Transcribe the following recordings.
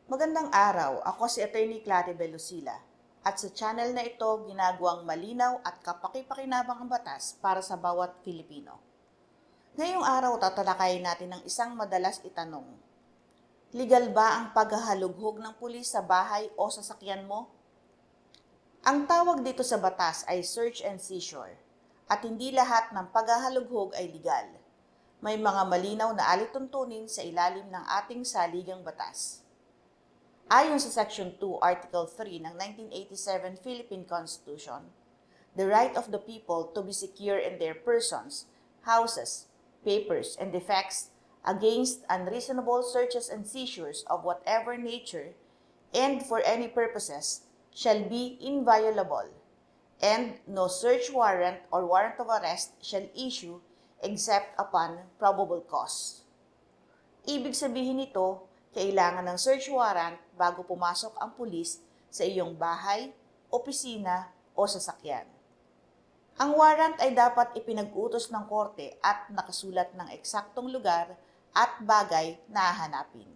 Magandang araw, ako si Atty. Claribel Lucila at sa channel na ito ginagawang malinaw at kapaki-pakinabang ang batas para sa bawat Pilipino. Ngayong araw tatalakayin natin ang isang madalas itanong. Legal ba ang paghahalughog ng pulis sa bahay o sasakyan mo? Ang tawag dito sa batas ay search and seizure at hindi lahat ng paghahalughog ay legal. May mga malinaw na alituntunin sa ilalim ng ating saligang batas. Ayon sa Section 2, Article 3 ng 1987 Philippine Constitution, the right of the people to be secure in their persons, houses, papers, and effects against unreasonable searches and seizures of whatever nature and for any purposes shall be inviolable, and no search warrant or warrant of arrest shall issue except upon probable cause. Ibig sabihin nito, kailangan ng search warrant bago pumasok ang pulis sa iyong bahay, opisina o sasakyan. Ang warrant ay dapat ipinag-utos ng korte at nakasulat ng eksaktong lugar at bagay na hahanapin.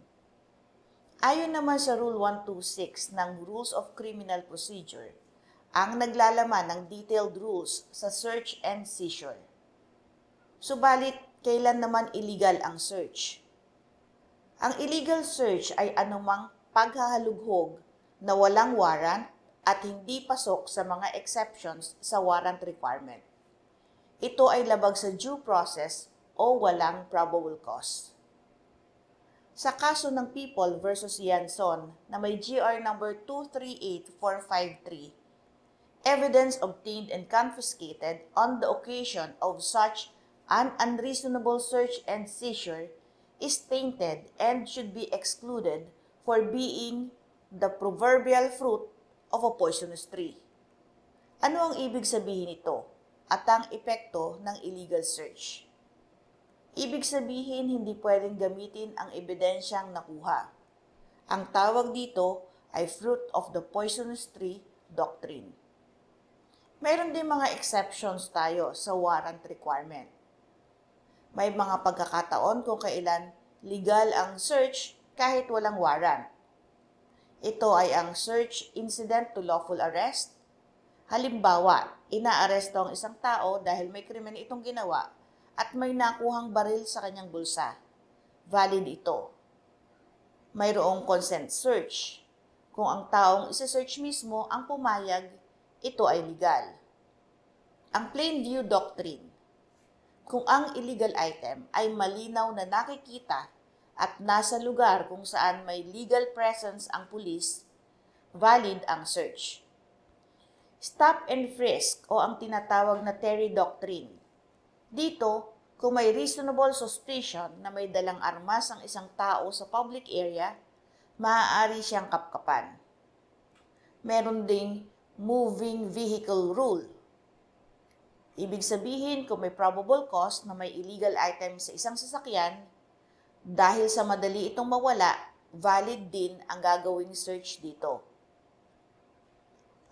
Ayon naman sa Rule 126 ng Rules of Criminal Procedure, ang naglalaman ng detailed rules sa search and seizure. Subalit, kailan naman illegal ang search? Ang illegal search ay anumang paghahalughog na walang warrant at hindi pasok sa mga exceptions sa warrant requirement. Ito ay labag sa due process o walang probable cause. Sa kaso ng People v. Yanson na may GR number 238453, evidence obtained and confiscated on the occasion of such an unreasonable search and seizure is tainted and should be excluded for being the proverbial fruit of a poisonous tree. Ano ang ibig sabihin nito at ang epekto ng illegal search? Ibig sabihin hindi pwedeng gamitin ang ebidensyang nakuha. Ang tawag dito ay fruit of the poisonous tree doctrine. Mayroon din mga exceptions tayo sa warrant requirement. May mga pagkakataon kung kailan legal ang search kahit walang warrant. Ito ay ang search incident to lawful arrest. Halimbawa, inaaresto ang isang tao dahil may krimen itong ginawa at may nakuhang baril sa kanyang bulsa. Valid ito. Mayroong consent search. Kung ang taong isa-search mismo ang pumayag, ito ay legal. Ang plain view doctrine. Kung ang illegal item ay malinaw na nakikita at nasa lugar kung saan may legal presence ang pulis, valid ang search. Stop and frisk o ang tinatawag na Terry Doctrine. Dito, kung may reasonable suspicion na may dalang armas ang isang tao sa public area, maaari siyang kapkapan. Meron ding moving vehicle rule. Ibig sabihin, kung may probable cause na may illegal item sa isang sasakyan, dahil sa madali itong mawala, valid din ang gagawing search dito.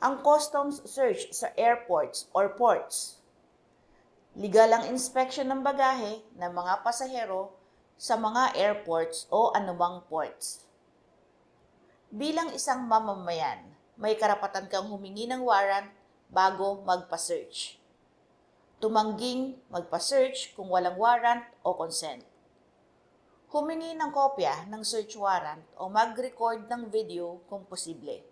Ang customs search sa airports or ports. Legal ang inspection ng bagahe ng mga pasahero sa mga airports o anumang ports. Bilang isang mamamayan, may karapatan kang humingi ng warrant bago magpa-search. Tumangging magpa-search kung walang warrant o consent. Humingi ng kopya ng search warrant o mag-record ng video kung posible.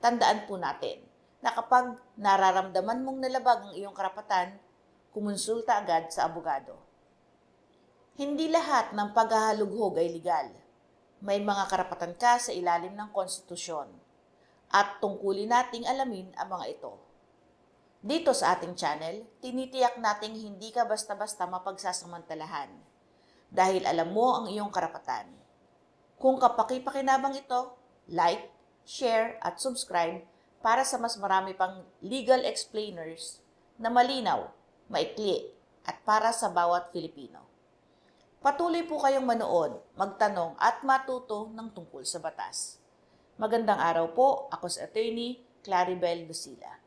Tandaan po natin na kapag nararamdaman mong nalabag ang iyong karapatan, kumonsulta agad sa abogado. Hindi lahat ng paghahalughog ay legal. May mga karapatan ka sa ilalim ng konstitusyon at tungkulin nating alamin ang mga ito. Dito sa ating channel, tinitiyak nating hindi ka basta-basta mapagsasamantalahan dahil alam mo ang iyong karapatan. Kung kapaki-pakinabang ito, like, share at subscribe para sa mas marami pang legal explainers na malinaw, maikli at para sa bawat Filipino. Patuloy po kayong manood, magtanong at matuto ng tungkol sa batas. Magandang araw po, ako si Atty. Claribel Lucila.